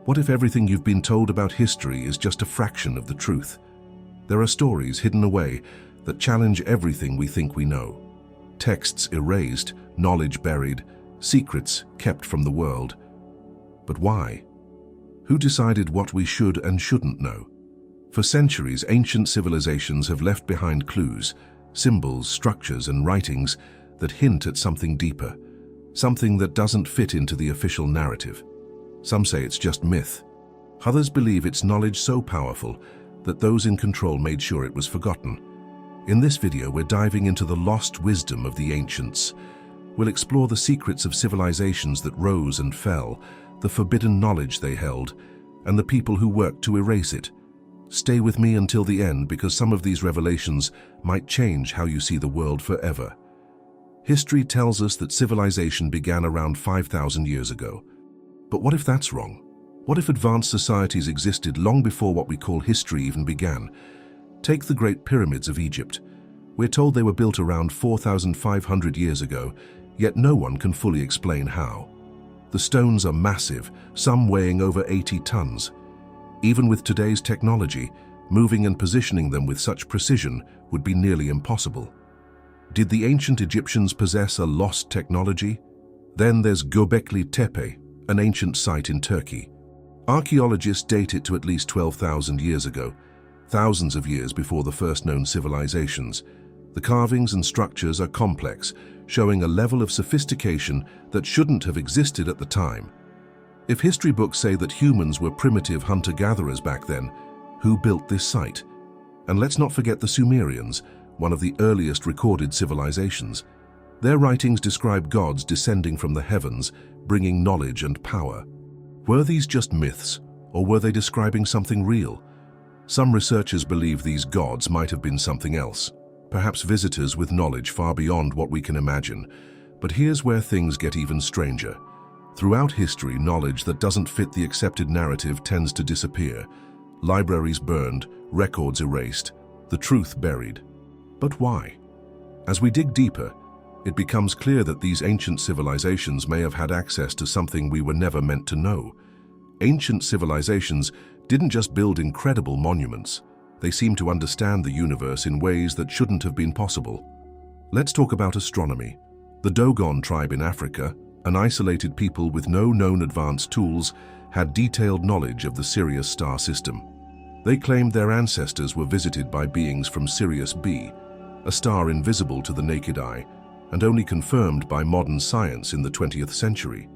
What if everything you've been told about history is just a fraction of the truth? There are stories hidden away that challenge everything we think we know. Texts erased, knowledge buried, secrets kept from the world. But why? Who decided what we should and shouldn't know? For centuries, ancient civilizations have left behind clues, symbols, structures, and writings that hint at something deeper, something that doesn't fit into the official narrative. Some say it's just myth. Others believe it's knowledge so powerful that those in control made sure it was forgotten. In this video, we're diving into the lost wisdom of the ancients. We'll explore the secrets of civilizations that rose and fell, the forbidden knowledge they held, and the people who worked to erase it. Stay with me until the end, because some of these revelations might change how you see the world forever. History tells us that civilization began around 5,000 years ago. But what if that's wrong? What if advanced societies existed long before what we call history even began? Take the Great Pyramids of Egypt. We're told they were built around 4,500 years ago, yet no one can fully explain how. The stones are massive, some weighing over 80 tons. Even with today's technology, moving and positioning them with such precision would be nearly impossible. Did the ancient Egyptians possess a lost technology? Then there's Göbekli Tepe, an ancient site in Turkey. Archaeologists date it to at least 12,000 years ago, thousands of years before the first known civilizations. The carvings and structures are complex, showing a level of sophistication that shouldn't have existed at the time. If history books say that humans were primitive hunter-gatherers back then, who built this site? And let's not forget the Sumerians, one of the earliest recorded civilizations. Their writings describe gods descending from the heavens, bringing knowledge and power. Were these just myths, or were they describing something real? Some researchers believe these gods might have been something else, perhaps visitors with knowledge far beyond what we can imagine. But here's where things get even stranger. Throughout history, knowledge that doesn't fit the accepted narrative tends to disappear. Libraries burned, records erased, the truth buried. But why? As we dig deeper, it becomes clear that these ancient civilizations may have had access to something we were never meant to know. Ancient civilizations didn't just build incredible monuments. They seemed to understand the universe in ways that shouldn't have been possible. Let's talk about astronomy. The Dogon tribe in Africa, an isolated people with no known advanced tools, had detailed knowledge of the Sirius star system. They claimed their ancestors were visited by beings from Sirius B, a star invisible to the naked eye, and only confirmed by modern science in the 20th century.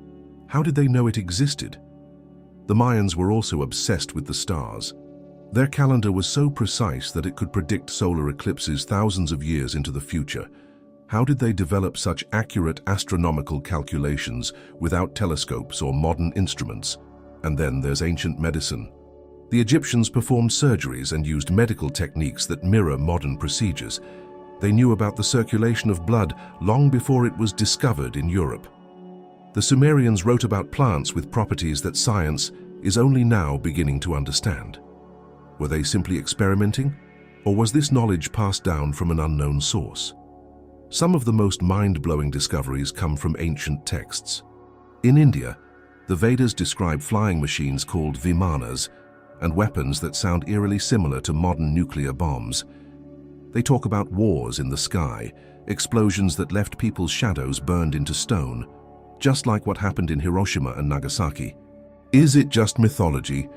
How did they know it existed? The Mayans were also obsessed with the stars. Their calendar was so precise that it could predict solar eclipses thousands of years into the future. How did they develop such accurate astronomical calculations without telescopes or modern instruments? And then there's ancient medicine. The Egyptians performed surgeries and used medical techniques that mirror modern procedures. They knew about the circulation of blood long before it was discovered in Europe. The Sumerians wrote about plants with properties that science is only now beginning to understand. Were they simply experimenting, or was this knowledge passed down from an unknown source? Some of the most mind-blowing discoveries come from ancient texts. In India, the Vedas describe flying machines called vimanas and weapons that sound eerily similar to modern nuclear bombs. They talk about wars in the sky, explosions that left people's shadows burned into stone, just like what happened in Hiroshima and Nagasaki. Is it just mythology,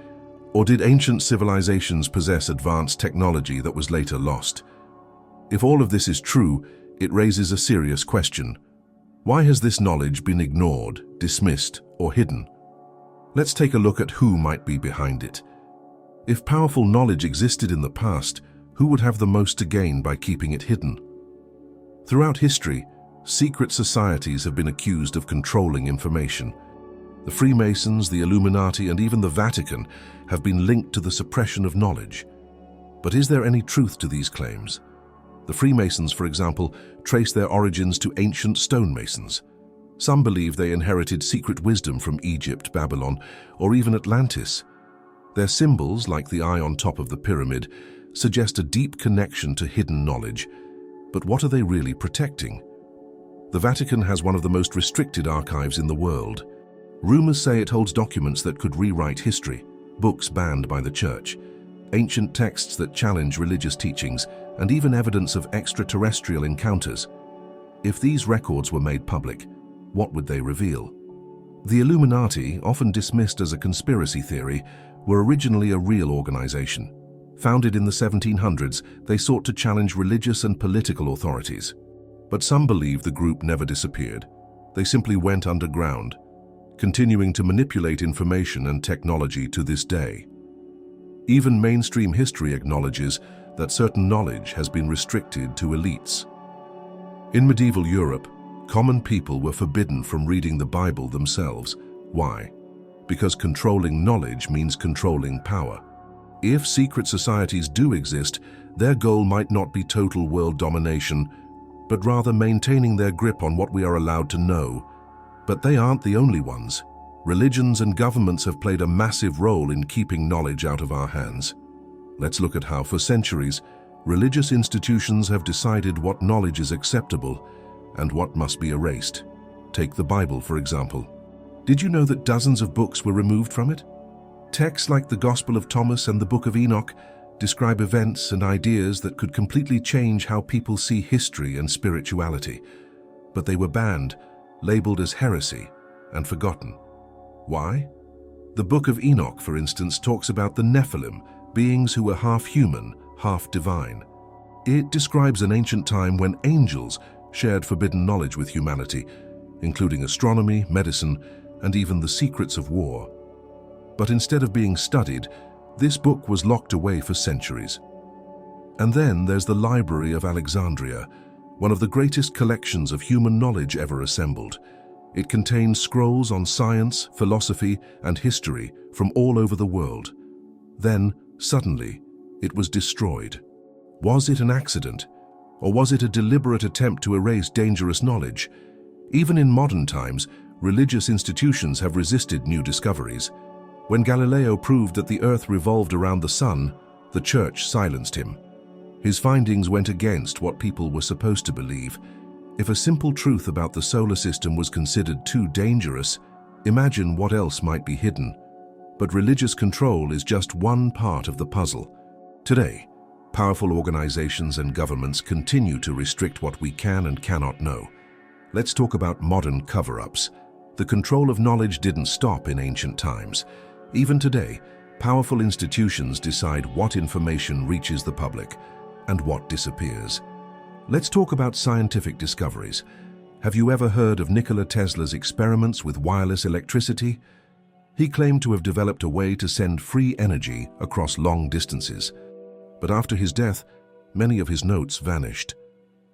or did ancient civilizations possess advanced technology that was later lost? If all of this is true, it raises a serious question. Why has this knowledge been ignored, dismissed, or hidden? Let's take a look at who might be behind it. If powerful knowledge existed in the past, who would have the most to gain by keeping it hidden? Throughout history, secret societies have been accused of controlling information. The Freemasons, the Illuminati, and even the Vatican have been linked to the suppression of knowledge. But is there any truth to these claims? The Freemasons, for example, trace their origins to ancient stonemasons. Some believe they inherited secret wisdom from Egypt, Babylon, or even Atlantis. Their symbols, like the eye on top of the pyramid, suggest a deep connection to hidden knowledge. But what are they really protecting? The Vatican has one of the most restricted archives in the world. Rumors say it holds documents that could rewrite history, books banned by the church, ancient texts that challenge religious teachings, and even evidence of extraterrestrial encounters. If these records were made public, what would they reveal? The Illuminati, often dismissed as a conspiracy theory, were originally a real organization. Founded in the 1700s, they sought to challenge religious and political authorities. But some believe the group never disappeared. They simply went underground, continuing to manipulate information and technology to this day. Even mainstream history acknowledges that certain knowledge has been restricted to elites. In medieval Europe, common people were forbidden from reading the Bible themselves. Why? Because controlling knowledge means controlling power. If secret societies do exist, their goal might not be total world domination, but rather maintaining their grip on what we are allowed to know. But they aren't the only ones. Religions and governments have played a massive role in keeping knowledge out of our hands. Let's look at how, for centuries, religious institutions have decided what knowledge is acceptable and what must be erased. Take the Bible, for example. Did you know that dozens of books were removed from it? Texts like the Gospel of Thomas and the Book of Enoch describe events and ideas that could completely change how people see history and spirituality. But they were banned, labeled as heresy, and forgotten. Why? The Book of Enoch, for instance, talks about the Nephilim, beings who were half human, half divine. It describes an ancient time when angels shared forbidden knowledge with humanity, including astronomy, medicine, and even the secrets of war. But instead of being studied, this book was locked away for centuries. And then there's the Library of Alexandria, one of the greatest collections of human knowledge ever assembled. It contains scrolls on science, philosophy, and history from all over the world. Then, suddenly, it was destroyed. Was it an accident? Or was it a deliberate attempt to erase dangerous knowledge? Even in modern times, religious institutions have resisted new discoveries. When Galileo proved that the Earth revolved around the Sun, the Church silenced him. His findings went against what people were supposed to believe. If a simple truth about the solar system was considered too dangerous, imagine what else might be hidden. But religious control is just one part of the puzzle. Today, powerful organizations and governments continue to restrict what we can and cannot know. Let's talk about modern cover-ups. The control of knowledge didn't stop in ancient times. Even today, powerful institutions decide what information reaches the public and what disappears. Let's talk about scientific discoveries. Have you ever heard of Nikola Tesla's experiments with wireless electricity? He claimed to have developed a way to send free energy across long distances. But after his death, many of his notes vanished.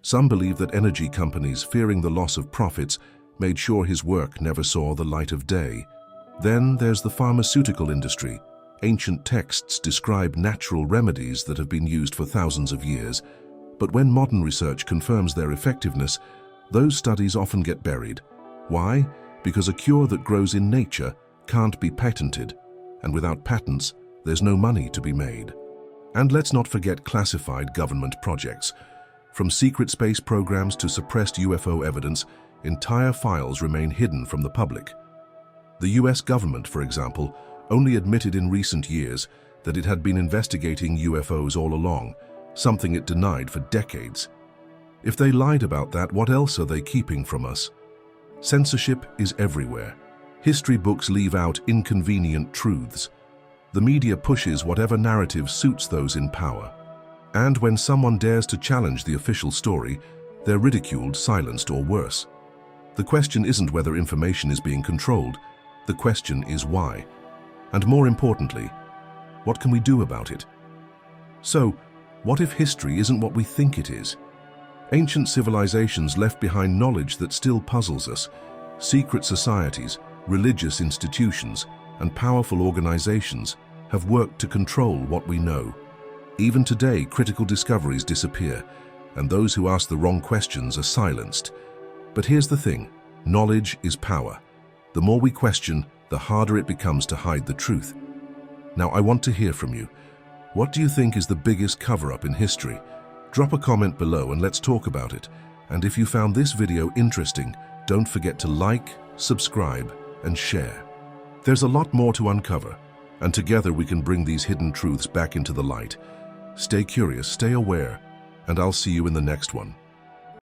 Some believe that energy companies, fearing the loss of profits, made sure his work never saw the light of day. Then there's the pharmaceutical industry. Ancient texts describe natural remedies that have been used for thousands of years. But when modern research confirms their effectiveness, those studies often get buried. Why? Because a cure that grows in nature can't be patented, and without patents, there's no money to be made. And let's not forget classified government projects. From secret space programs to suppressed UFO evidence, entire files remain hidden from the public. The US government, for example, only admitted in recent years that it had been investigating UFOs all along, something it denied for decades. If they lied about that, what else are they keeping from us? Censorship is everywhere. History books leave out inconvenient truths. The media pushes whatever narrative suits those in power. And when someone dares to challenge the official story, they're ridiculed, silenced, or worse. The question isn't whether information is being controlled. The question is why. And more importantly, what can we do about it? So, what if history isn't what we think it is? Ancient civilizations left behind knowledge that still puzzles us. Secret societies, religious institutions, and powerful organizations have worked to control what we know. Even today, critical discoveries disappear, and those who ask the wrong questions are silenced. But here's the thing, knowledge is power. The more we question, the harder it becomes to hide the truth. Now, I want to hear from you. What do you think is the biggest cover-up in history? Drop a comment below and let's talk about it. And if you found this video interesting, don't forget to like, subscribe, and share. There's a lot more to uncover, and together we can bring these hidden truths back into the light. Stay curious, stay aware, and I'll see you in the next one.